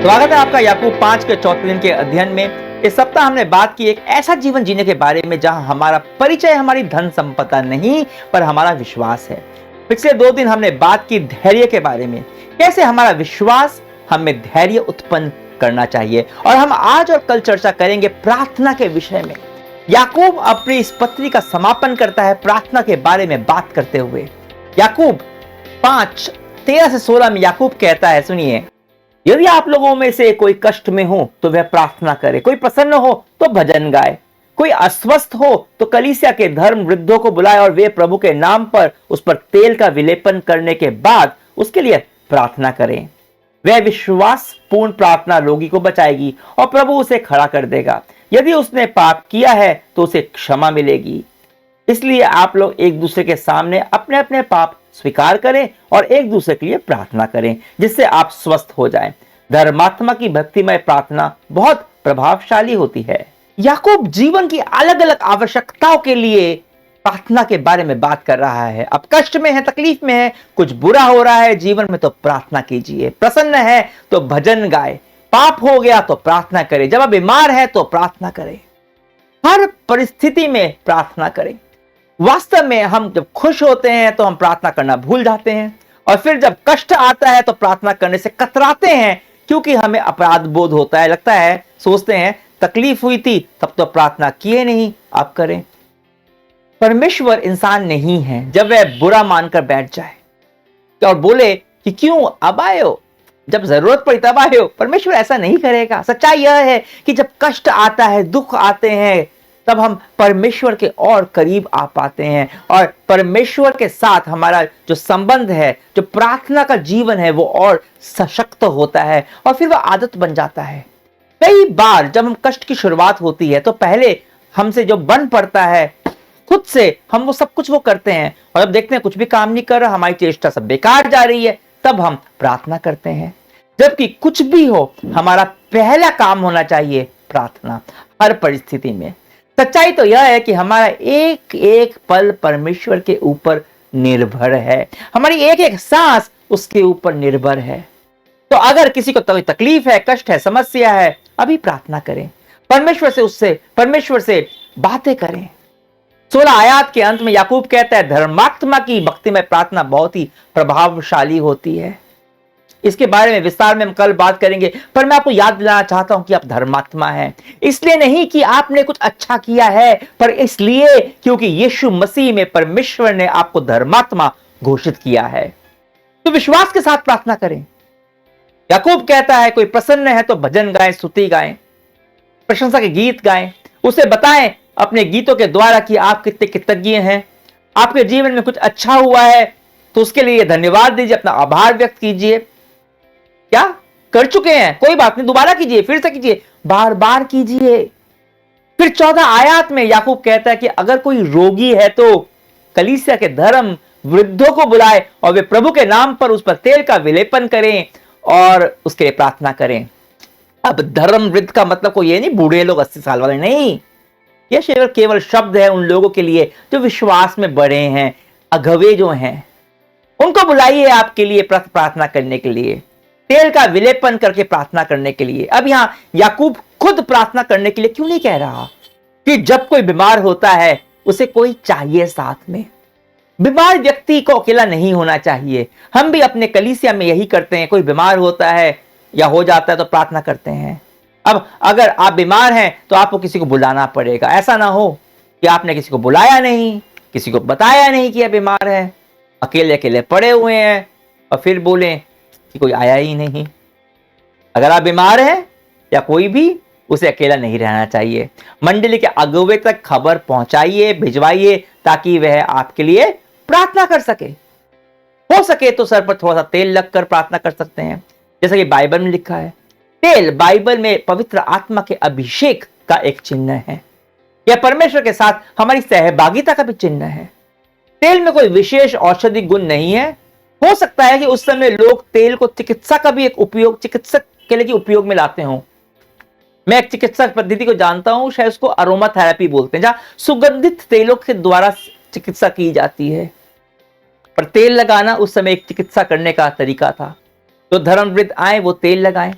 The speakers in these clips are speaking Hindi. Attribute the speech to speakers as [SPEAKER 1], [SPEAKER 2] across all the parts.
[SPEAKER 1] स्वागत है आपका याकूब 5 के चौथे दिन के अध्ययन में। इस सप्ताह हमने बात की एक ऐसा जीवन जीने के बारे में जहां हमारा परिचय हमारी धन संपदा नहीं पर हमारा विश्वास है। पिछले 2 दिन हमने बात की धैर्य के बारे में, कैसे हमारा विश्वास हमें धैर्य उत्पन्न करना चाहिए। और हम आज और कल चर्चा करेंगे प्रार्थना के विषय में। याकूब अपनी इस पत्री का समापन करता है प्रार्थना के बारे में बात करते हुए। याकूब 5:13-16 में याकूब कहता है, सुनिए, यदि आप लोगों में से कोई कष्ट में हो तो वह प्रार्थना करे, कोई प्रसन्न हो तो भजन गाए, कोई अस्वस्थ हो तो कलीसिया के धर्म वृद्धों को बुलाए और वे प्रभु के नाम पर उस पर तेल का विलेपन करने के बाद उसके लिए प्रार्थना करें। वह विश्वास पूर्ण प्रार्थना रोगी को बचाएगी और प्रभु उसे खड़ा कर देगा। यदि उसने पाप किया है तो उसे क्षमा मिलेगी। इसलिए आप लोग एक दूसरे के सामने अपने अपने पाप स्वीकार करें और एक दूसरे के लिए प्रार्थना करें जिससे आप स्वस्थ हो जाएं। धर्मात्मा की भक्तिमय प्रार्थना बहुत प्रभावशाली होती है। याकूब जीवन की अलग अलग आवश्यकताओं के लिए प्रार्थना के बारे में बात कर रहा है। अब कष्ट में है, तकलीफ में है, कुछ बुरा हो रहा है जीवन में तो प्रार्थना कीजिए। प्रसन्न है तो भजन गाए, पाप हो गया तो प्रार्थना करें, जब आप बीमार है तो प्रार्थना करें। हर परिस्थिति में प्रार्थना करें। वास्तव में हम जब खुश होते हैं तो हम प्रार्थना करना भूल जाते हैं और फिर जब कष्ट आता है तो प्रार्थना करने से कतराते हैं, क्योंकि हमें अपराध बोध होता है। लगता है, सोचते हैं, तकलीफ हुई थी तब तो प्रार्थना किए नहीं, आप करें। परमेश्वर इंसान नहीं है जब वह बुरा मानकर बैठ जाए और बोले कि क्यों अब आए हो, जब जरूरत पड़ी तब आए हो। परमेश्वर ऐसा नहीं करेगा। सच्चाई यह है कि जब कष्ट आता है, दुख आते हैं, तब हम परमेश्वर के और करीब आ पाते हैं और परमेश्वर के साथ हमारा जो संबंध है, जो प्रार्थना का जीवन है, वो और सशक्त होता है और फिर वह आदत बन जाता है। कई बार जब हम कष्ट की शुरुआत होती है तो पहले हमसे जो बन पड़ता है, खुद से हम वो सब कुछ वो करते हैं और जब देखते हैं कुछ भी काम नहीं कर रहा, हमारी चेष्टा सब बेकार जा रही है, तब हम प्रार्थना करते हैं। जबकि कुछ भी हो, हमारा पहला काम होना चाहिए प्रार्थना, हर परिस्थिति में। सच्चाई तो यह है कि हमारा एक एक पल परमेश्वर के ऊपर निर्भर है, हमारी एक एक सांस उसके ऊपर निर्भर है। तो अगर किसी को कोई तकलीफ है, कष्ट है, समस्या है, अभी प्रार्थना करें, परमेश्वर से बातें करें। 16 आयत के अंत में याकूब कहता है, धर्मात्मा की भक्तिमय प्रार्थना बहुत ही प्रभावशाली होती है। इसके बारे में विस्तार में हम कल बात करेंगे, पर मैं आपको याद दिलाना चाहता हूं कि आप धर्मात्मा हैं। इसलिए नहीं कि आपने कुछ अच्छा किया है, पर इसलिए क्योंकि यीशु मसीह में परमेश्वर ने आपको धर्मात्मा घोषित किया है। तो विश्वास के साथ प्रार्थना करें। याकूब कहता है, कोई प्रसन्न है तो भजन गाएं, स्तुति गाएं, प्रशंसा के गीत गाएं, उसे बताएं अपने गीतों के द्वारा कि आप कितने कृतज्ञ हैं। आपके जीवन में कुछ अच्छा हुआ है तो उसके लिए धन्यवाद दीजिए, अपना आभार व्यक्त कीजिए। क्या कर चुके हैं, कोई बात नहीं, दोबारा कीजिए, फिर से कीजिए, बार बार कीजिए। फिर 14 आयत में याकूब कहता है कि अगर कोई रोगी है तो कलीसिया के धर्म वृद्धों को बुलाए और वे प्रभु के नाम पर उस पर तेल का विलेपन करें और उसके लिए प्रार्थना करें। अब धर्म वृद्ध का मतलब कोई ये नहीं बूढ़े लोग, 80 साल वाले नहीं। यह केवल शब्द है उन लोगों के लिए जो विश्वास में बड़े हैं, अगवे जो हैं, उनको बुलाइए आपके लिए प्रार्थना करने के लिए, तेल का विलेपन करके प्रार्थना करने के लिए। अब यहां याकूब खुद प्रार्थना करने के लिए क्यों नहीं कह रहा कि जब कोई बीमार होता है उसे कोई चाहिए साथ में। बीमार व्यक्ति को अकेला नहीं होना चाहिए। हम भी अपने कलीसिया में यही करते हैं, कोई बीमार होता है या हो जाता है तो प्रार्थना करते हैं। अब अगर आप बीमार हैं तो आपको किसी को बुलाना पड़ेगा। ऐसा ना हो कि आपने किसी को बुलाया नहीं, किसी को बताया नहीं कि यह बीमार है, अकेले अकेले पड़े हुए हैं और फिर बोलें कि कोई आया ही नहीं। अगर आप बीमार हैं या कोई भी, उसे अकेला नहीं रहना चाहिए। मंडली के अगुवे तक खबर पहुंचाइए, भिजवाइए, ताकि वह आपके लिए प्रार्थना कर सके। हो सके तो सर पर थोड़ा सा तेल लगकर प्रार्थना कर सकते हैं, जैसा कि बाइबल में लिखा है। तेल बाइबल में पवित्र आत्मा के अभिषेक का एक चिन्ह है। यह परमेश्वर के साथ हमारी सहभागिता का भी चिन्ह है। तेल में कोई विशेष औषधि गुण नहीं है। हो सकता है कि उस समय लोग तेल को चिकित्सा का भी एक उपयोग, चिकित्सक के लिए उपयोग में लाते हों। मैं एक चिकित्सक पद्धति को जानता हूं, शायद उसको अरोमा थेरेपी बोलते हैं, जहां सुगंधित तेलों के द्वारा चिकित्सा की जाती है। पर तेल लगाना उस समय एक चिकित्सा करने का तरीका था। तो धर्मवृद्ध आए, वो तेल लगाएं।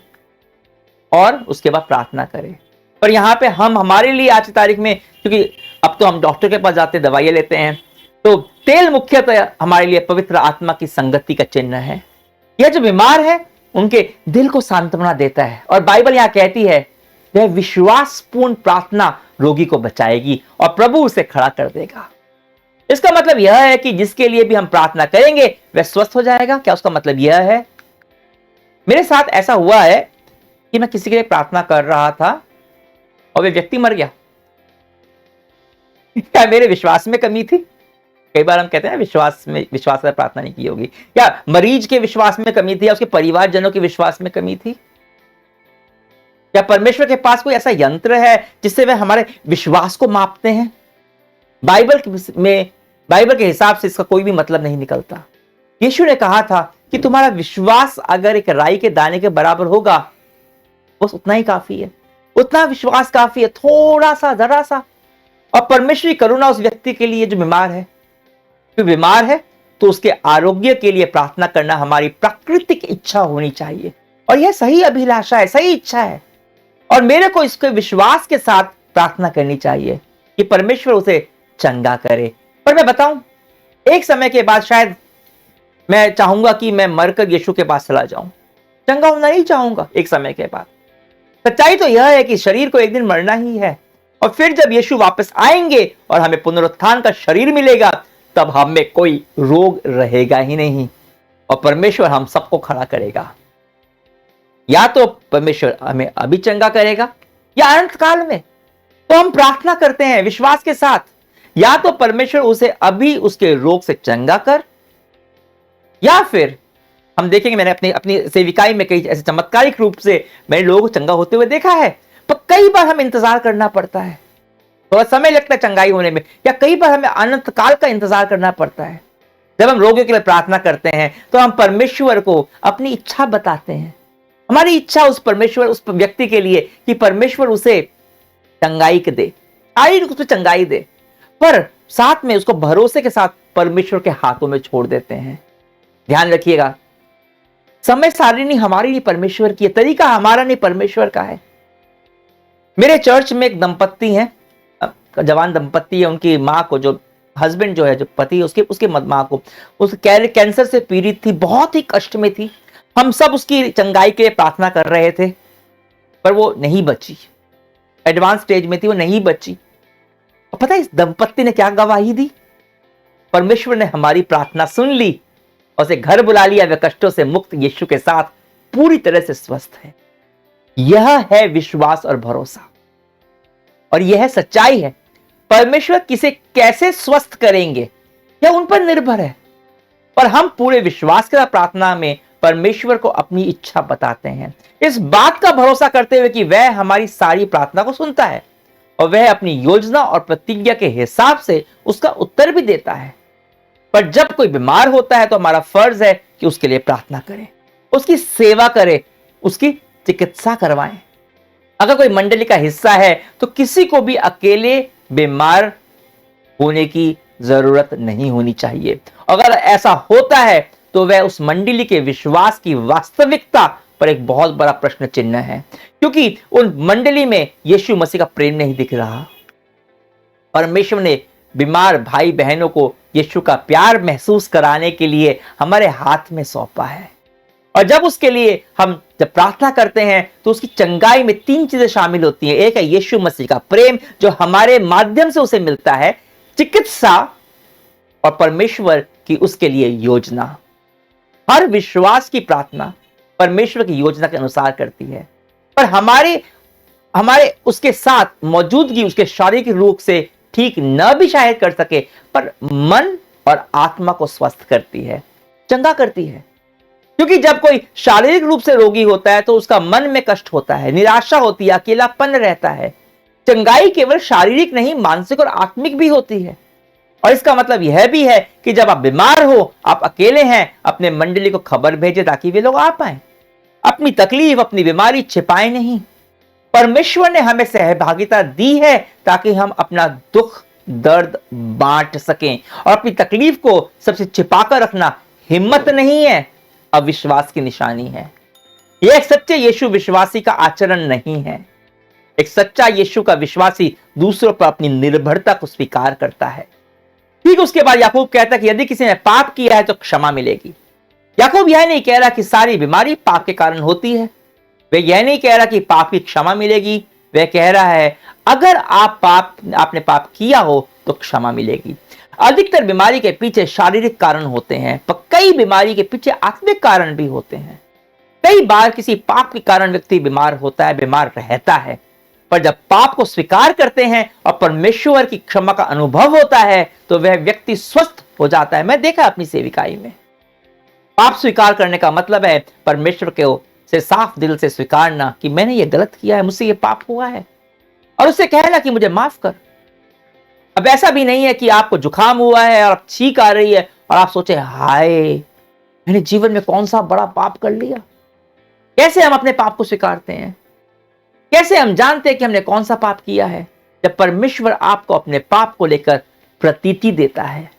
[SPEAKER 1] और उसके बाद प्रार्थना करें। पर यहाँ पे हम हमारे लिए आज की तारीख में, क्योंकि अब तो हम डॉक्टर के पास जाते दवाइयां लेते हैं, तो तेल मुख्यतः हमारे लिए पवित्र आत्मा की संगति का चिन्ह है। यह जो बीमार है उनके दिल को सांत्वना देता है, और बाइबल यहां कहती है वह विश्वासपूर्ण प्रार्थना रोगी को बचाएगी और प्रभु उसे खड़ा कर देगा। इसका मतलब यह है कि जिसके लिए भी हम प्रार्थना करेंगे वह स्वस्थ हो जाएगा। क्या उसका मतलब यह है? मेरे साथ ऐसा हुआ है कि मैं किसी के लिए प्रार्थना कर रहा था और वह व्यक्ति मर गया। क्या मेरे विश्वास में कमी थी? कई बार हम कहते हैं विश्वास से प्रार्थना नहीं की होगी। या मरीज के विश्वास में कमी थी, या उसके परिवारजनों के विश्वास में कमी थी? क्या परमेश्वर के पास कोई ऐसा यंत्र है जिससे वह हमारे विश्वास को मापते हैं? बाइबल के हिसाब से इसका कोई भी मतलब नहीं निकलता। यीशु ने कहा था कि तुम्हारा विश्वास अगर एक राई के दाने के बराबर होगा, बस उतना ही काफी है। उतना विश्वास काफी है, थोड़ा सा, जरा सा। और परमेश्वर की करुणा उस व्यक्ति के लिए जो बीमार है, बीमार है तो उसके आरोग्य के लिए प्रार्थना करना हमारी प्राकृतिक इच्छा होनी चाहिए, और यह सही अभिलाषा है, सही इच्छा है। और मेरे को इसके विश्वास के साथ प्रार्थना करनी चाहिए कि परमेश्वर उसे चंगा करे। पर मैं बताऊं, एक समय के बाद शायद मैं चाहूंगा कि मैं मरकर यीशु के पास चला जाऊं। चंगा होना नहीं चाहूंगा एक समय के बाद। सच्चाई तो यह है कि शरीर को एक दिन मरना ही है, और फिर जब यीशु वापस आएंगे और हमें पुनरुत्थान का शरीर मिलेगा, तब हमें कोई रोग रहेगा ही नहीं, और परमेश्वर हम सबको खड़ा करेगा। या तो परमेश्वर हमें अभी चंगा करेगा या अनंत काल में। तो हम प्रार्थना करते हैं विश्वास के साथ, या तो परमेश्वर उसे अभी उसके रोग से चंगा कर, या फिर हम देखेंगे, मैंने अपनी सेविकाई में कई ऐसे चमत्कारिक रूप से मैंने लोगों को चंगा होते हुए देखा है। पर कई बार हमें इंतजार करना पड़ता है, थोड़ा समय लगता है चंगाई होने में, या कई बार हमें अनंत काल का इंतजार करना पड़ता है। जब हम रोगियों के लिए प्रार्थना करते हैं तो हम परमेश्वर को अपनी इच्छा बताते हैं, हमारी इच्छा उस व्यक्ति के लिए कि परमेश्वर उसे चंगाई के दे, शारीरिक रूप से चंगाई दे, पर साथ में उसको भरोसे के साथ परमेश्वर के हाथों में छोड़ देते हैं। ध्यान रखिएगा, समय सारिणी हमारी नहीं, परमेश्वर की है। तरीका हमारा नहीं, परमेश्वर का है। मेरे चर्च में एक दंपत्ति है, जवान दंपत्ति है। उनकी माँ को, जो हस्बैंड जो है, जो पति उसके माँ को उस कैंसर से पीड़ित थी, बहुत ही कष्ट में थी। हम सब उसकी चंगाई के लिए प्रार्थना कर रहे थे, पर वो नहीं बची, एडवांस स्टेज में थी, वो नहीं बची। और पता है इस दंपत्ति ने क्या गवाही दी? परमेश्वर ने हमारी प्रार्थना सुन ली और उसे घर बुला लिया। वे कष्टों से मुक्त यीशु के साथ पूरी तरह से स्वस्थ है। यह है विश्वास और भरोसा, और यह सच्चाई है। परमेश्वर किसे कैसे स्वस्थ करेंगे यह उन पर निर्भर है, पर हम पूरे विश्वास के साथ प्रार्थना में परमेश्वर को अपनी इच्छा बताते हैं, इस बात का भरोसा करते हुए कि वह हमारी सारी प्रार्थना को सुनता है और वह अपनी योजना और प्रतिज्ञा के हिसाब से उसका उत्तर भी देता है। पर जब कोई बीमार होता है तो हमारा फर्ज है कि उसके लिए प्रार्थना करें, उसकी सेवा करें, उसकी चिकित्सा करवाएं। अगर कोई मंडली का हिस्सा है तो किसी को भी अकेले बीमार होने की जरूरत नहीं होनी चाहिए। अगर ऐसा होता है तो वह उस मंडली के विश्वास की वास्तविकता पर एक बहुत बड़ा प्रश्न चिन्ह है, क्योंकि उन मंडली में यीशु मसीह का प्रेम नहीं दिख रहा। परमेश्वर ने बीमार भाई बहनों को यीशु का प्यार महसूस कराने के लिए हमारे हाथ में सौंपा है, और जब उसके लिए हम जब प्रार्थना करते हैं तो उसकी चंगाई में 3 चीजें शामिल होती हैं। एक है यीशु मसीह का प्रेम जो हमारे माध्यम से उसे मिलता है, चिकित्सा, और परमेश्वर की उसके लिए योजना। हर विश्वास की प्रार्थना परमेश्वर की योजना के अनुसार करती है, पर हमारे उसके साथ मौजूदगी उसके शारीरिक रूप से ठीक न भी शायद कर सके, पर मन और आत्मा को स्वस्थ करती है, चंगा करती है। क्योंकि जब कोई शारीरिक रूप से रोगी होता है तो उसका मन में कष्ट होता है, निराशा होती है, अकेलापन रहता है। चंगाई केवल शारीरिक नहीं, मानसिक और आत्मिक भी होती है। और इसका मतलब यह भी है कि जब आप बीमार हो, आप अकेले हैं, अपने मंडली को खबर भेजें ताकि वे लोग आ पाए। अपनी तकलीफ, अपनी बीमारी छिपाए नहीं। परमेश्वर ने हमें सहभागिता दी है ताकि हम अपना दुख दर्द बांट सकें, और अपनी तकलीफ को सबसे छिपाकर रखना हिम्मत नहीं है, अविश्वास की निशानी है। यह एक सच्चे यीशु विश्वासी का आचरण नहीं है। एक सच्चा यीशु का विश्वासी दूसरों पर अपनी निर्भरता को स्वीकार करता है। ठीक उसके बाद याकूब कहता है कि यदि किसी ने पाप किया है तो क्षमा मिलेगी। याकूब यह नहीं कह रहा कि सारी बीमारी पाप के कारण होती है। वह यह नहीं कह रहा कि पाप की क्षमा मिलेगी। वह कह रहा है अगर आपने पाप किया हो तो क्षमा मिलेगी। अधिकतर बीमारी के पीछे शारीरिक कारण होते हैं, पर कई बीमारी के पीछे आत्मिक कारण भी होते हैं। कई बार किसी पाप के कारण व्यक्ति बीमार होता है, बीमार रहता है, पर जब पाप को स्वीकार करते हैं और परमेश्वर की क्षमा का अनुभव होता है तो वह व्यक्ति स्वस्थ हो जाता है। मैं देखा अपनी सेविकाई में, पाप स्वीकार करने का मतलब है परमेश्वर को से साफ दिल से स्वीकारना कि मैंने ये गलत किया है, मुझसे ये पाप हुआ है, और उससे कहना कि मुझे माफ कर। अब ऐसा भी नहीं है कि आपको जुकाम हुआ है और आप छींक आ रही है और आप सोचे हाय मैंने जीवन में कौन सा बड़ा पाप कर लिया। कैसे हम अपने पाप को स्वीकारते हैं? कैसे हम जानते हैं कि हमने कौन सा पाप किया है? जब परमेश्वर आपको अपने पाप को लेकर प्रतीति देता है।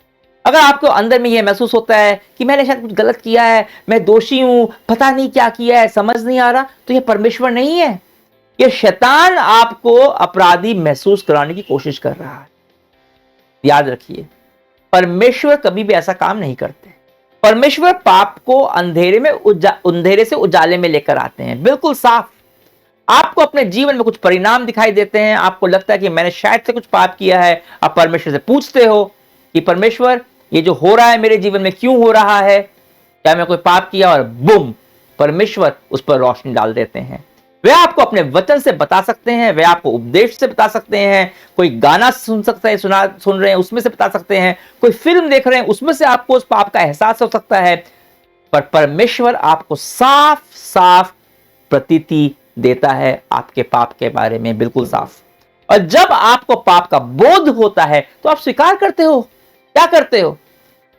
[SPEAKER 1] अगर आपको अंदर में यह महसूस होता है कि मैंने शायद कुछ गलत किया है, मैं दोषी हूं, पता नहीं क्या किया है, समझ नहीं आ रहा, तो यह परमेश्वर नहीं है, यह शैतान आपको अपराधी महसूस कराने की कोशिश कर रहा है। याद रखिए, परमेश्वर कभी भी ऐसा काम नहीं करते। परमेश्वर पाप को अंधेरे से उजाले में लेकर आते हैं, बिल्कुल साफ। आपको अपने जीवन में कुछ परिणाम दिखाई देते हैं, आपको लगता है कि मैंने शायद से कुछ पाप किया है। आप परमेश्वर से पूछते हो कि परमेश्वर ये जो हो रहा है मेरे जीवन में क्यों हो रहा है, क्या मैं कोई पाप किया? और बुम, परमेश्वर उस पर रोशनी डाल देते हैं। वे आपको अपने वचन से बता सकते हैं, वे आपको उपदेश से बता सकते हैं, कोई गाना सुन रहे हैं उसमें से बता सकते हैं, कोई फिल्म देख रहे हैं उसमें से आपको उस पाप का एहसास हो सकता है, पर परमेश्वर आपको साफ साफ प्रतीति देता है आपके पाप के बारे में, बिल्कुल साफ। और जब आपको पाप का बोध होता है तो आप स्वीकार करते हो। क्या करते हो?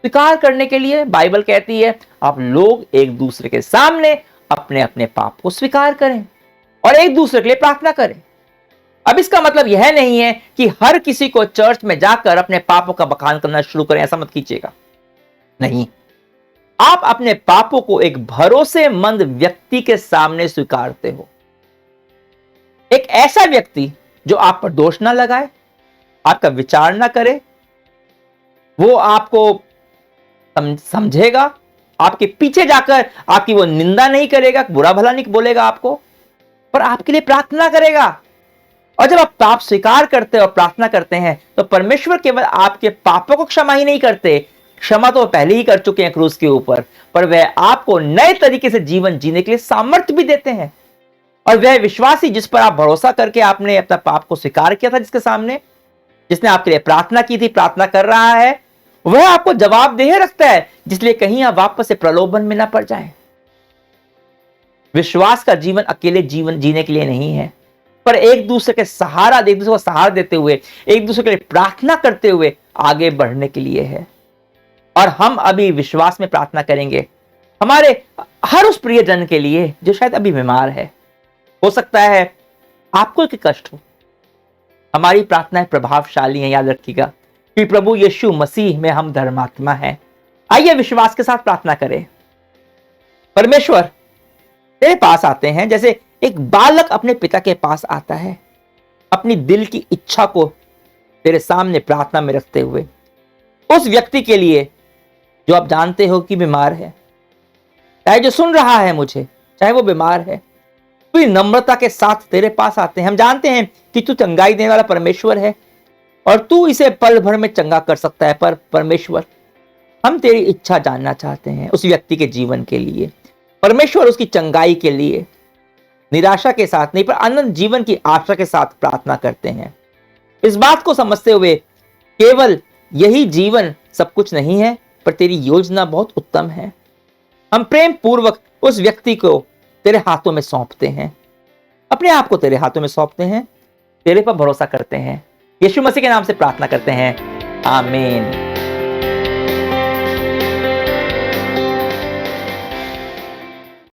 [SPEAKER 1] स्वीकार करने के लिए बाइबल कहती है आप लोग एक दूसरे के सामने अपने अपने पाप को स्वीकार करें और एक दूसरे के लिए प्रार्थना करें। अब इसका मतलब यह नहीं है कि हर किसी को चर्च में जाकर अपने पापों का बखान करना शुरू करें, ऐसा मत कीजिएगा। नहीं, आप अपने पापों को एक भरोसेमंद व्यक्ति के सामने स्वीकारते हो। एक ऐसा व्यक्ति जो आप पर दोष ना लगाए, आपका विचार ना करे, वो आपको समझेगा, आपके पीछे जाकर आपकी वो निंदा नहीं करेगा, बुरा भला नहीं बोलेगा आपको, पर आपके लिए प्रार्थना करेगा। और जब आप पाप स्वीकार करते और प्रार्थना करते हैं तो परमेश्वर केवल आपके पापों को क्षमा ही नहीं करते, क्षमा तो पहले ही कर चुके हैं क्रूस के ऊपर, पर वह आपको नए तरीके से जीवन जीने के लिए सामर्थ्य भी देते हैं। और वह विश्वासी जिस पर आप भरोसा करके आपने अपना पाप को स्वीकार किया था, जिसके सामने, जिसने आपके लिए प्रार्थना की थी, प्रार्थना कर रहा है, वह आपको जवाबदेह रखता है, जिसलिए कहीं आप वापस से प्रलोभन में ना पड़ जाएं। विश्वास का जीवन अकेले जीवन जीने के लिए नहीं है, पर एक दूसरे के सहारा, एक दूसरे को सहारा देते हुए, एक दूसरे के लिए प्रार्थना करते हुए आगे बढ़ने के लिए है। और हम अभी विश्वास में प्रार्थना करेंगे हमारे हर उस प्रियजन के लिए जो शायद अभी बीमार है। हो सकता है आपको एक कष्ट हो। हमारी प्रार्थनाएं प्रभावशाली हैं, याद रखिएगा, कि प्रभु यीशु मसीह में हम धर्मात्मा हैं। आइए विश्वास के साथ प्रार्थना करें। परमेश्वर तेरे पास आते हैं जैसे एक बालक अपने पिता के पास आता है, अपनी दिल की इच्छा को तेरे सामने प्रार्थना में रखते हुए। उस व्यक्ति के लिए जो आप जानते हो कि बीमार है, चाहे जो सुन रहा है मुझे, चाहे वो बीमार है, पूरी नम्रता के साथ तेरे पास आते हैं। हम जानते हैं कि तू चंगाई देने वाला परमेश्वर है और तू इसे पल भर में चंगा कर सकता है। पर परमेश्वर, हम तेरी इच्छा जानना चाहते हैं उस व्यक्ति के जीवन के लिए। परमेश्वर, उसकी चंगाई के लिए निराशा के साथ नहीं, पर आनंद जीवन की आशा के साथ प्रार्थना करते हैं। इस बात को समझते हुए केवल यही जीवन सब कुछ नहीं है, पर तेरी योजना बहुत उत्तम है। हम प्रेम पूर्वक उस व्यक्ति को तेरे हाथों में सौंपते हैं, अपने आप को तेरे हाथों में सौंपते हैं, तेरे पर भरोसा करते हैं। यीशु मसीह के नाम से प्रार्थना करते हैं, आमीन।